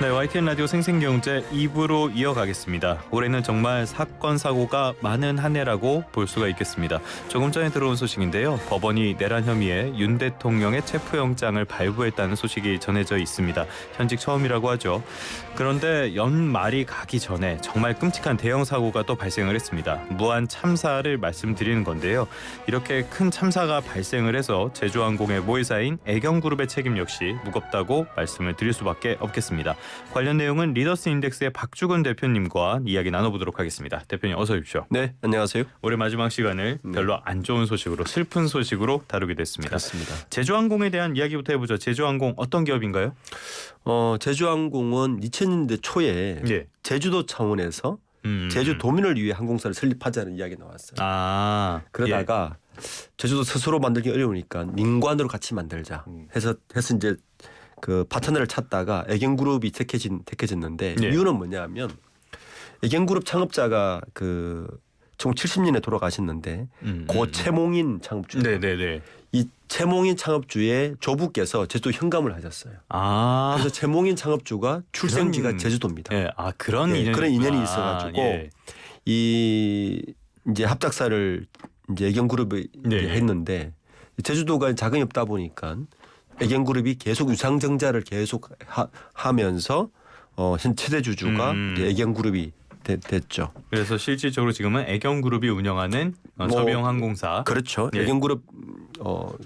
네, YTN 라디오 생생경제 2부로 이어가겠습니다. 올해는 정말 사건 사고가 많은 한 해라고 볼 수가 있겠습니다. 조금 전에 들어온 소식인데요. 법원이 내란 혐의에 윤 대통령의 체포영장을 발부했다는 소식이 전해져 있습니다. 현직 처음이라고 하죠. 그런데 연말이 가기 전에 정말 끔찍한 대형 사고가 또 발생을 했습니다. 무한 참사를 말씀드리는 건데요. 이렇게 큰 참사가 발생을 해서 제주항공의 모회사인 애경그룹의 책임 역시 무겁다고 말씀을 드릴 수밖에 없겠습니다. 관련 내용은 리더스 인덱스의 박주근 대표님과 이야기 나눠보도록 하겠습니다. 대표님 어서 오십시오. 네, 안녕하세요. 올해 마지막 시간을 별로 안 좋은 소식으로 슬픈 소식으로 다루게 됐습니다. 그렇습니다. 제주항공에 대한 이야기부터 해보죠. 제주항공 어떤 기업인가요? 제주항공은 2000년대 초에 예. 제주도 차원에서 제주도민을 위해 항공사를 설립하자는 이야기 나왔어요. 그러다가 제주도 스스로 만들기 어려우니까 민관으로 같이 만들자 해서 이제 그 파트너를 찾다가 애경그룹이 택해졌는데 예. 이유는 뭐냐면 애경그룹 창업자가 그 총 70년에 돌아가셨는데 고 최몽인 창업주. 네네네. 이 최몽인 창업주의 조부께서 제주도 현감을 하셨어요. 그래서 최몽인 창업주가 출생지가 제주도입니다. 예. 그런 인연이 그런 인연이 있어가지고 예. 이 이제 합작사를 이제 애경그룹이 했는데 제주도가 자금이 없다 보니까 애경그룹이 계속 유상증자를 계속 하면서 현 최대 주주가 이제 애경그룹이 됐죠. 그래서 실질적으로 지금은 애경그룹이 운영하는 서비용항공사. 그렇죠. 예. 애경그룹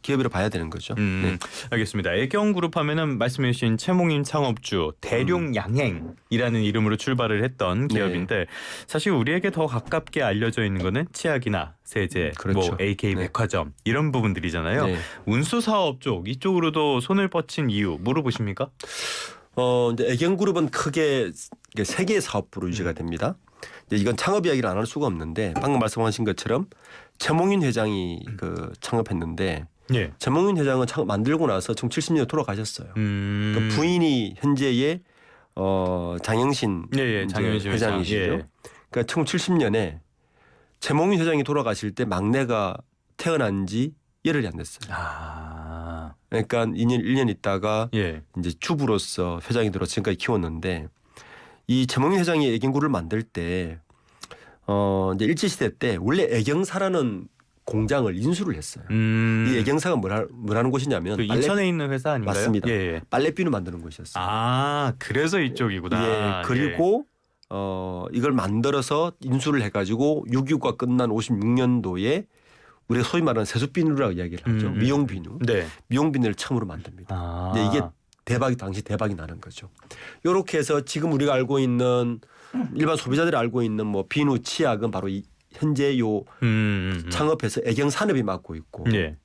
기업이라 봐야 되는 거죠. 네. 알겠습니다. 애경그룹 하면은 말씀해 주신 최몽인 창업주 대룡양행이라는 이름으로 출발을 했던 기업인데 사실 우리에게 더 가깝게 알려져 있는 거는 치약이나 세제, 그렇죠. AK 백화점 이런 부분들이잖아요. 네. 운수사업 쪽 이쪽으로도 손을 뻗친 이유 물어보십니까? 이제 애경그룹은 크게 세 개의 사업부로 유지가 됩니다. 이건 창업 이야기를 안 할 수가 없는데 방금 말씀하신 것처럼 최몽인 회장이 그 창업했는데 예. 최몽인 회장은 창업 만들고 나서 1970년에 돌아가셨어요. 그 부인이 현재의 장영신, 장영신 회장이시죠. 예. 그러니까 1970년에 최몽인 회장이 돌아가실 때 막내가 태어난 지 열흘이 안 됐어요. 그러니까 1년 있다가 예. 이제 주부로서 회장이 들어 지금까지 키웠는데 이 최몽인 회장이 애경그룹을 만들 때 이제 일제시대 때 원래 애경사라는 공장을 인수를 했어요. 이 애경사가 뭐라는 곳이냐면 그 인천에 있는 회사 아닌가요? 맞습니다. 예. 빨래비누 만드는 곳이었어요. 그래서 이쪽이구나. 예. 그리고 이걸 만들어서 인수를 해가지고 6.25가 끝난 56년도에 우리가 소위 말하는 세숫비누라고 이야기를 하죠. 미용비누. 네. 미용비누를 처음으로 만듭니다. 근데 이게 당시 대박이 나는 거죠. 이렇게 해서 지금 우리가 알고 있는 일반 소비자들이 알고 있는 뭐 비누, 치약은 바로 현재 요 창업해서 애경산업이 맡고 있고 예.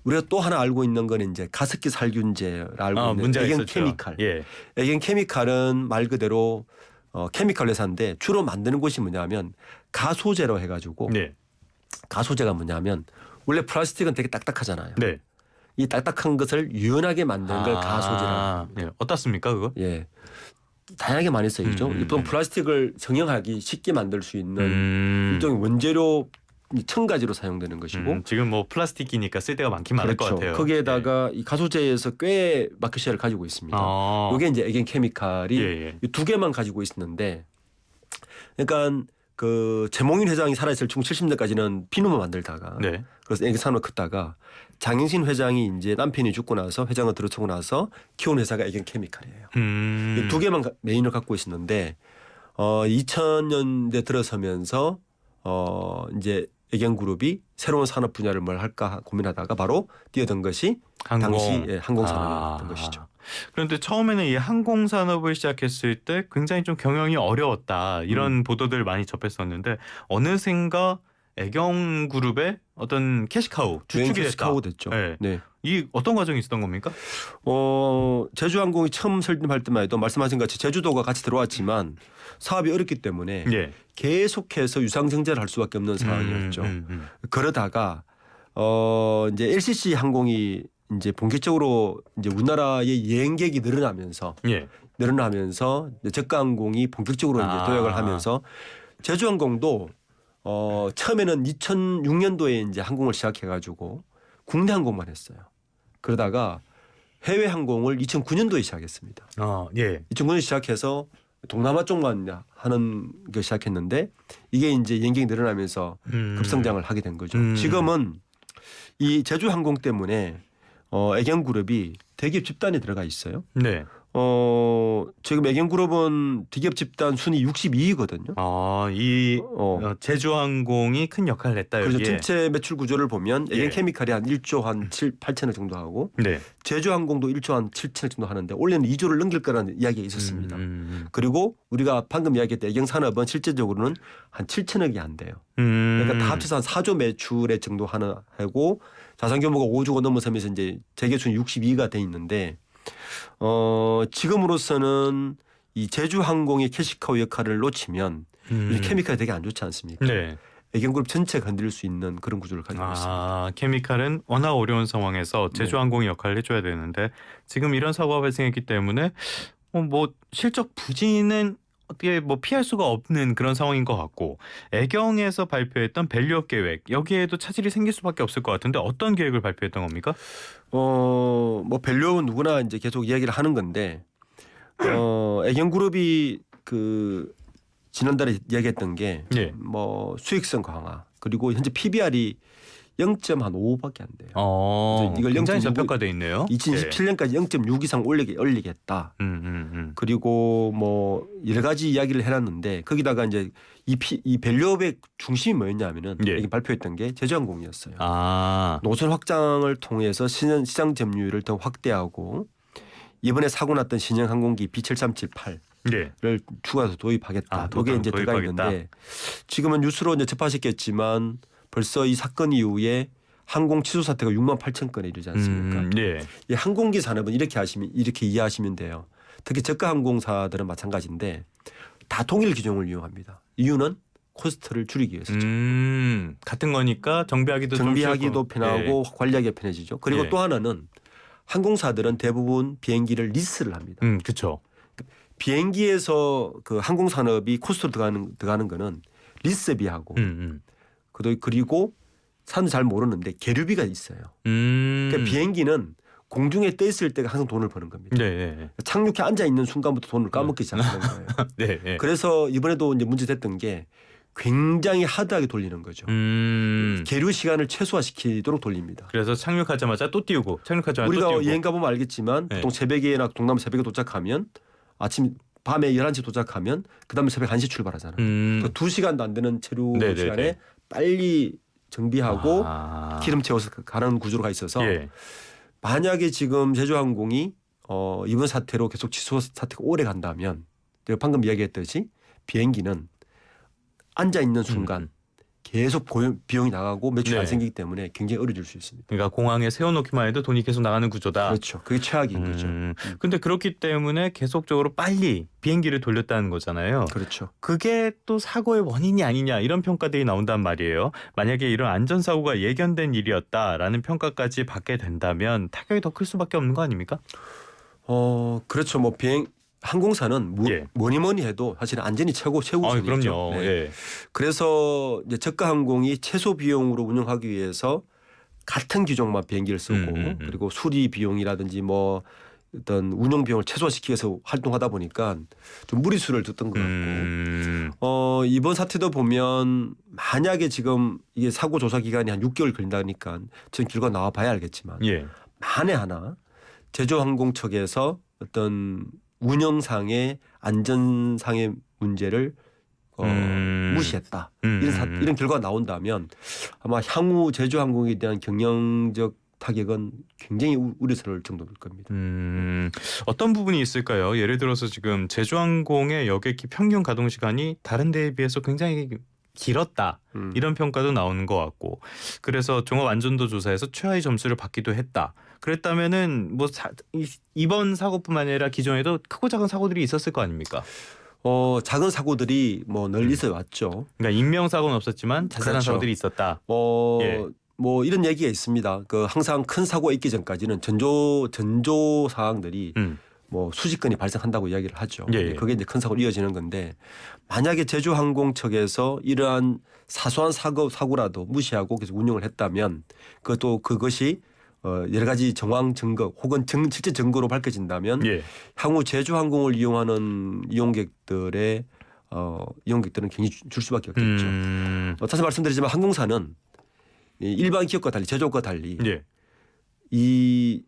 우리가 또 하나 알고 있는 건 이제 가습기 살균제를 알고 있는 애경케미칼. 예. 애경케미칼은 말 그대로 케미칼 회사인데 주로 만드는 곳이 뭐냐면 가소제로 해가지고 가소제가 뭐냐면 원래 플라스틱은 되게 딱딱하잖아요. 네. 이 딱딱한 것을 유연하게 만드는 걸 가소제라고 합니다. 예. 어떻습니까 그거? 예. 다양하게 많이 쓰이죠. 일단 플라스틱을 정형하기 쉽게 만들 수 있는 일종의 원재료 1000가지로 사용되는 것이고 지금 뭐 플라스틱이니까 쓸 데가 많긴 많을 것 같아요. 거기에다가 이 가소제에서 꽤 마켓시ェ어를 가지고 있습니다. 이게 이제 애경케미칼이 이 두 개만 가지고 있었는데 그러니까 그 최몽인 회장이 살아있을 1970년까지는 비누만 만들다가 그래서 애경산업을 컸다가 장영신 회장이 이제 남편이 죽고 나서 회장을 들어서고 나서 키운 회사가 애경케미칼이에요. 이 두 개만 메인을 갖고 있었는데 2000년대 들어서면서 이제 애경그룹이 새로운 산업 분야를 뭘 할까 고민하다가 바로 뛰어든 것이 당시 항공산업이었던 것이죠. 그런데 처음에는 이 항공산업을 시작했을 때 굉장히 좀 경영이 어려웠다 이런 보도들 많이 접했었는데 어느샌가 애경그룹의 어떤 캐시카우 주축이 됐다. 캐시카우 됐죠. 네. 이 어떤 과정이 있었던 겁니까? 제주항공이 처음 설립할 때만 해도 말씀하신 같이 제주도가 같이 들어왔지만 사업이 어렵기 때문에 계속해서 유상증자를 할 수밖에 없는 상황이었죠. 그러다가 이제 LCC 항공이 이제 본격적으로 이제 우리나라의 여행객이 늘어나면서 저가항공이 본격적으로 이제 도약을 하면서 제주항공도 처음에는 2006년도에 이제 항공을 시작해가지고 국내 항공만 했어요. 그러다가 해외 항공을 2009년도에 시작했습니다. 예. 2009년 시작해서 동남아 쪽만 하는 걸 시작했는데 이게 이제 연경이 늘어나면서 급성장을 하게 된 거죠. 지금은 이 제주항공 때문에 애경그룹이 대기업 집단에 들어가 있어요. 네. 지금 애경그룹은 대기업 집단 순위 62위거든요. 제주항공이 큰 역할을 했다. 그래서 여기에. 전체 매출 구조를 보면 예. 애경케미칼이 한 1조 한 8천억 정도 하고 네. 제주항공도 1조 한 7천억 정도 하는데 올해는 2조를 넘길 거라는 이야기가 있었습니다. 그리고 우리가 방금 이야기했던 애경산업은 실제적으로는 한 7천억이 안 돼요. 그러니까 다 합쳐서 한 4조 매출의 정도 하고 자산 규모가 5조가 넘어서면서 이제 재계 순위 62위가 돼 있는데 지금으로서는 이 제주항공의 캐시카우 역할을 놓치면 케미칼이 되게 안 좋지 않습니까? 네. 애경그룹 전체가 흔들릴 수 있는 그런 구조를 가지고 있습니다. 케미칼은 워낙 어려운 상황에서 제주항공이 역할을 해줘야 되는데 지금 이런 사고가 발생했기 때문에 뭐 실적 부진은 어떻게 뭐 피할 수가 없는 그런 상황인 것 같고 애경에서 발표했던 밸류업 계획 여기에도 차질이 생길 수밖에 없을 것 같은데 어떤 계획을 발표했던 겁니까? 뭐 밸류업은 누구나 이제 계속 이야기를 하는 건데 애경그룹이 그 지난달에 이야기했던 게 뭐 수익성 강화 그리고 현재 PBR이 0.5밖에 안 돼요. 이걸 굉장히 저평가돼 있네요. 2027년까지 0.6 이상 올리겠다. 그리고 뭐 여러 가지 이야기를 해놨는데 거기다가 이제 이 밸류업의 중심이 뭐였냐면은 여기 발표했던 게 제주항공이었어요. 노선 확장을 통해서 시장 점유율을 더 확대하고 이번에 사고 났던 신형항공기 B7378 를 추가해서 도입하겠다. 이게 이제 들어가 있는데 지금은 뉴스로 이제 접하셨겠지만 벌써 이 사건 이후에 항공 취소 사태가 6만 8천 건에 이르지 않습니까? 이 항공기 산업은 이렇게 이해하시면 돼요. 특히 저가 항공사들은 마찬가지인데 다 동일 기종을 이용합니다. 이유는 코스트를 줄이기 위해서죠. 같은 거니까 정비하기도 편하고 관리하기가 편해지죠. 그리고 또 하나는 항공사들은 대부분 비행기를 리스를 합니다. 그렇죠. 비행기에서 그 항공 산업이 코스트로 들어가는 거는 리스비하고 그리고 사람들 잘 모르는데 계류비가 있어요. 그러니까 비행기는 공중에 떠 있을 때가 항상 돈을 버는 겁니다. 착륙해 앉아 있는 순간부터 돈을 까먹기 시작하는 거예요. 그래서 이번에도 이제 문제됐던 게 굉장히 하드하게 돌리는 거죠. 계류 시간을 최소화시키도록 돌립니다. 그래서 착륙하자마자 또 띄우고 착륙하자마자 우리가 또 띄우고. 여행 가보면 알겠지만 보통 새벽에나 동남 새벽에 도착하면 밤에 11시 도착하면 그다음에 새벽 1시 출발하잖아요. 그 2시간도 안 되는 체류 시간에 빨리 정비하고 기름 채워서 가는 구조로 가 있어서 만약에 지금 제주항공이 이번 사태로 계속 취소 사태가 오래 간다면 제가 방금 이야기했듯이 비행기는 앉아 있는 순간 계속 비용이 나가고 매출이 안 생기기 때문에 굉장히 어려질 수 있습니다. 그러니까 공항에 세워놓기만 해도 돈이 계속 나가는 구조다. 그렇죠. 그게 최악인 거죠. 근데 그렇기 때문에 계속적으로 빨리 비행기를 돌렸다는 거잖아요. 그렇죠. 그게 또 사고의 원인이 아니냐 이런 평가들이 나온단 말이에요. 만약에 이런 안전사고가 예견된 일이었다라는 평가까지 받게 된다면 타격이 더 클 수밖에 없는 거 아닙니까? 그렇죠. 뭐 항공사는 뭐니 해도 사실 안전이 최우선이죠. 그럼요. 그래서 이제 저가 항공이 최소 비용으로 운영하기 위해서 같은 규정만 비행기를 쓰고 그리고 수리 비용이라든지 뭐 어떤 운영 비용을 최소화시키기 위해서 활동하다 보니까 좀 무리수를 뒀던 것 같고 이번 사태도 보면 만약에 지금 이게 사고 조사 기간이 한 6개월 걸린다니까 지금 결과 나와 봐야 알겠지만 만에 하나 제주항공 측에서 어떤 운영상의 안전상의 문제를 무시했다. 이런 결과가 나온다면 아마 향후 제주항공에 대한 경영적 타격은 굉장히 우려스러울 정도일 겁니다. 어떤 부분이 있을까요? 예를 들어서 지금 제주항공의 여객기 평균 가동 시간이 다른 데에 비해서 굉장히 길었다. 이런 평가도 나오는 것 같고 그래서 종합안전도 조사에서 최하위 점수를 받기도 했다. 그랬다면은 뭐 이번 사고뿐만 아니라 기존에도 크고 작은 사고들이 있었을 거 아닙니까? 작은 사고들이 뭐 늘 있어 왔죠. 그러니까 인명 사고는 없었지만 자잘한 사고들이 있었다. 뭐 이런 얘기가 있습니다. 그 항상 큰 사고가 있기 전까지는 전조 사항들이 뭐 수십 건이 발생한다고 이야기를 하죠. 그게 이제 큰 사고로 이어지는 건데 만약에 제주항공 측에서 이러한 사소한 사고라도 무시하고 계속 운영을 했다면 그것이 여러 가지 정황 증거 혹은 실제 증거로 밝혀진다면 예. 향후 제주항공을 이용하는 이용객들은 굉장히 줄 수밖에 없겠죠. 다시 말씀드리지만 항공사는 일반 기업과 달리 제조업과 달리 예. 이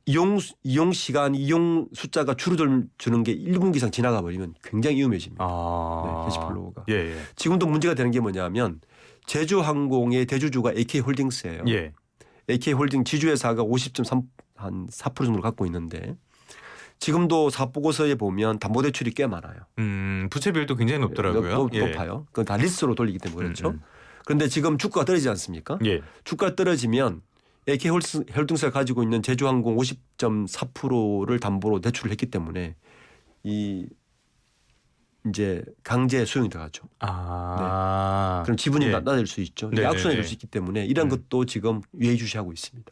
이용 시간, 이용 숫자가 줄어드는 게 1분기 이상 지나가 버리면 굉장히 위험해집니다. 네, 캐시플로우가. 예. 지금도 문제가 되는 게 뭐냐면 제주항공의 대주주가 AK홀딩스예요. 예. AK홀딩 지주회사가 50.4% 정도를 갖고 있는데 지금도 사업보고서에 보면 담보대출이 꽤 많아요. 부채 비율도 굉장히 높더라고요. 높아요. 그건 다 리스로 돌리기 때문에 그렇죠. 그런데 지금 주가가 떨어지지 않습니까? 예. 주가가 떨어지면 AK홀딩스가 가지고 있는 제주항공 50.4%를 담보로 대출을 했기 때문에 이제 강제 수용이 들어가죠. 그럼 지분이 낮아질 수 있죠. 악순환이 될 수 있기 때문에 이런 것도 지금 예의주시하고 있습니다.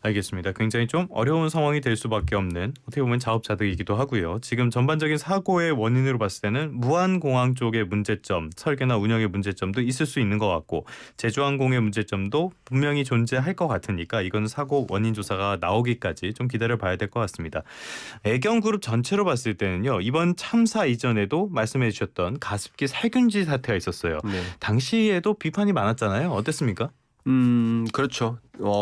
알겠습니다. 굉장히 좀 어려운 상황이 될 수밖에 없는 어떻게 보면 자업자득이기도 하고요. 지금 전반적인 사고의 원인으로 봤을 때는 무안공항 쪽의 문제점, 설계나 운영의 문제점도 있을 수 있는 것 같고 제주항공의 문제점도 분명히 존재할 것 같으니까 이건 사고 원인 조사가 나오기까지 좀 기다려봐야 될 것 같습니다. 애경그룹 전체로 봤을 때는요. 이번 참사 이전에도 말씀해 주셨던 가습기 살균지 사태가 있었어요. 네. 당시에도 비판이 많았잖아요. 어땠습니까? 그렇죠.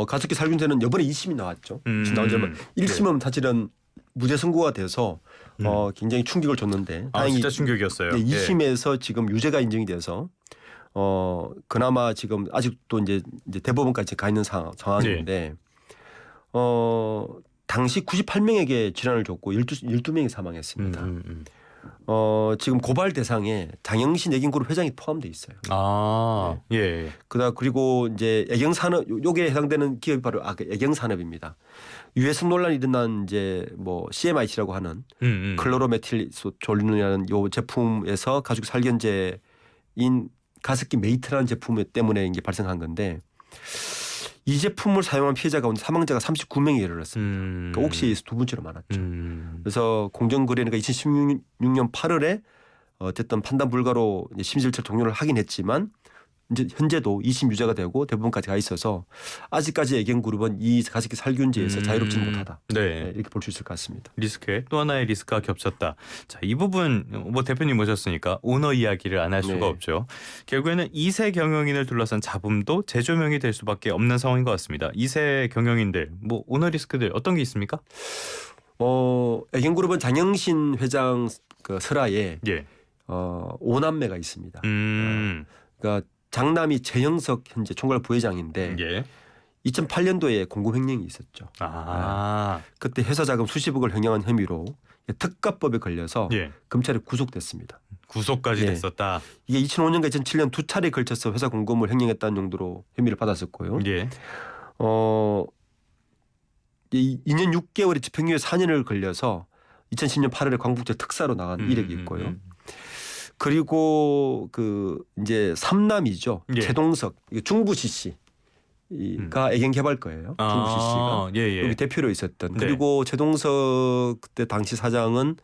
가습기 살균제는 이번에 2심이 나왔죠. 나온 지 1심은 사실은 무죄 선고가 돼서 굉장히 충격을 줬는데 다행히 진짜 충격이었어요. 2심에서 지금 유죄가 인정이 돼서 그나마 지금 아직도 이제 대법원까지 가 있는 상황인데 당시 98명에게 질환을 줬고 12명이 사망했습니다. 지금 고발 대상에 장영신 애경그룹 회장이 포함되어 있어요. 예. 그리고 이제 애경산업 요게 해당되는 기업이 바로 애경산업입니다. 유해성 논란이 일어난 이제 뭐 CMIC라고 하는 클로로메틸졸린이라는 요 제품에서 가죽 살균제인 가습기 메이트라는 제품 때문에 이제 발생한 건데 이 제품을 사용한 피해자 가운데 사망자가 39명에 이르렀습니다. 그러니까 옥시에서 두 번째로 많았죠. 그래서 공정거래위원회가 2016년 8월에 어쨌든 판단 불가로 심의 절차를 종료를 하긴 했지만 이제 현재도 2심 유죄가 되고 대법원까지 가 있어서 아직까지 애경그룹은 이 가습기 살균제에서 자유롭지는 못하다. 네, 이렇게 볼 수 있을 것 같습니다. 리스크에 또 하나의 리스크가 겹쳤다. 자, 이 부분 뭐 대표님 모셨으니까 오너 이야기를 안 할 수가 없죠. 결국에는 2세 경영인을 둘러싼 잡음도 재조명이 될 수밖에 없는 상황인 것 같습니다. 2세 경영인들 뭐 오너 리스크들 어떤 게 있습니까? 애경그룹은 장영신 회장 그 설하에 5남매가 있습니다. 그러니까 장남이 재영석 현재 총괄 부회장인데 2008년도에 공금횡령이 있었죠. 그때 회사 자금 수십억을 횡령한 혐의로 특가법에 걸려서 검찰에 구속됐습니다. 구속까지 됐었다. 이게 2005년과 2007년 두 차례에 걸쳐서 회사 공금을 횡령했다는 정도로 혐의를 받았었고요. 2년 6개월의 집행유예 4년을 걸려서 2010년 8월에 광복절 특사로 나간 이력이 있고요. 그리고 그 이제 삼남이죠. 최동석 중부시 씨가 애경개발 거예요. 중부시 씨가 여기 대표로 있었던. 그리고 최동석 그때 당시 사장은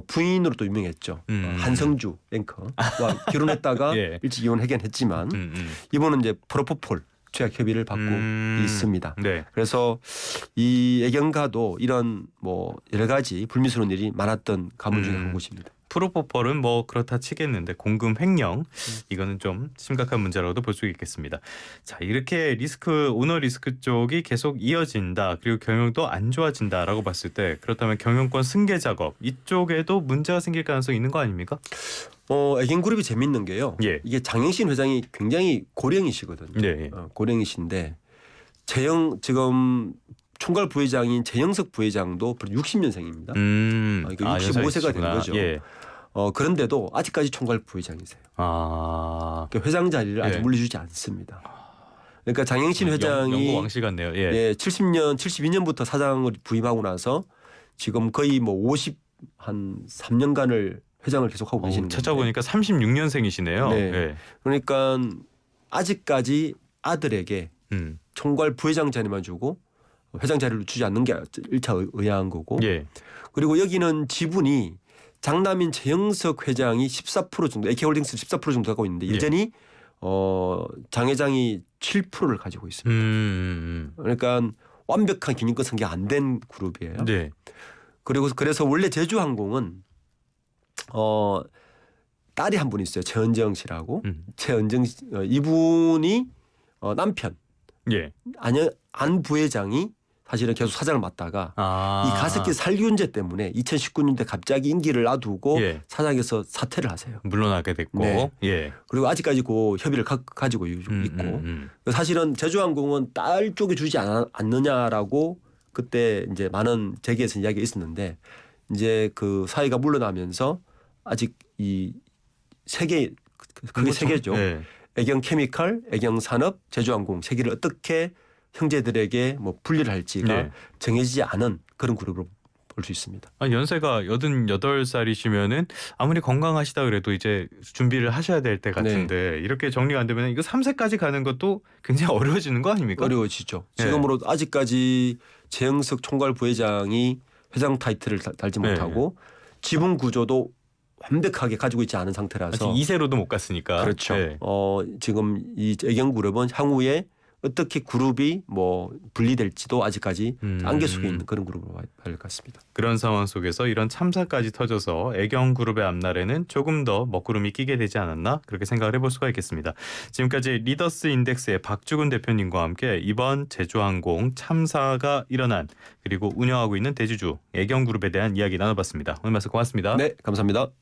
부인으로 또 유명했죠. 한성주 앵커와 결혼했다가 일찍 이혼하긴 했지만 이번은 이제 프로포폴 최악 협의를 받고 있습니다. 그래서 이 애경가도 이런 뭐 여러 가지 불미스러운 일이 많았던 가문 중에 한 곳입니다. 프로포폴은 뭐 그렇다 치겠는데 공금 횡령 이거는 좀 심각한 문제라고도 볼 수 있겠습니다. 자, 이렇게 오너 리스크 쪽이 계속 이어진다. 그리고 경영도 안 좋아진다라고 봤을 때 그렇다면 경영권 승계 작업 이쪽에도 문제가 생길 가능성이 있는 거 아닙니까? 애경그룹이 재밌는 게요. 이게 장영신 회장이 굉장히 고령이시거든요. 고령이신데 지금 총괄 부회장인 재영석 부회장도 60년생입니다. 그러니까 65세가 된 거죠. 그런데도 아직까지 총괄 부회장이세요. 그러니까 회장 자리를 아직 물려주지 않습니다. 그러니까 장영신 회장이 영구 왕실 같네요. 72년부터 사장을 부임하고 나서 지금 거의 뭐 3년간을 회장을 계속하고 계시는 거예요. 찾아보니까 36년생이시네요. 그러니까 아직까지 아들에게 총괄 부회장 자리만 주고 회장 자리를 주지 않는 게 1차 의아한 거고. 그리고 여기는 지분이 장남인 재영석 회장이 14% 정도, AK홀딩스 14% 정도 갖고 있는데 여전히 장 회장이 7%를 가지고 있습니다. 그러니까 완벽한 경영권 설계가 안 된 그룹이에요. 네. 그리고 그래서 원래 제주항공은 딸이 한 분 있어요. 최은정 씨라고. 최은정 씨, 이분이 남편 예. 안 부회장이 사실은 계속 사장을 맡다가 이 가습기 살균제 때문에 2019년대 갑자기 임기를 놔두고 예. 사장에서 사퇴를 하세요. 물러나게 됐고. 네. 예. 그리고 아직까지 그 협의를 가지고 있고 사실은 제주항공은 딸 쪽에 주지 않느냐라고 그때 이제 많은 재계에서 이야기가 있었는데 이제 그 사회가 물러나면서 아직 이 세계 그게 세 개죠. 네. 애경케미칼, 애경산업, 제주항공 세 개를 어떻게 형제들에게 뭐 분리를 할지가 네. 정해지지 않은 그런 그룹으로 볼 수 있습니다. 연세가 88살이시면은 아무리 건강하시다 그래도 이제 준비를 하셔야 될 때 같은데 이렇게 정리가 안 되면 이거 3세까지 가는 것도 굉장히 어려워지는 거 아닙니까? 어려워지죠. 네. 지금으로 아직까지 최영석 총괄 부회장이 회장 타이틀을 달지 못하고 지분 구조도 완벽하게 가지고 있지 않은 상태라서 2세로도 못 갔으니까. 그렇죠. 네. 지금 이 애경그룹은 향후에 어떻게 그룹이 뭐 분리될지도 아직까지 안개 속에 있는 그런 그룹으로 봐야 할 것 같습니다. 그런 상황 속에서 이런 참사까지 터져서 애경그룹의 앞날에는 조금 더 먹구름이 끼게 되지 않았나 그렇게 생각을 해볼 수가 있겠습니다. 지금까지 리더스 인덱스의 박주근 대표님과 함께 이번 제주항공 참사가 일어난 그리고 운영하고 있는 대주주 애경그룹에 대한 이야기 나눠봤습니다. 오늘 말씀 고맙습니다. 네, 감사합니다.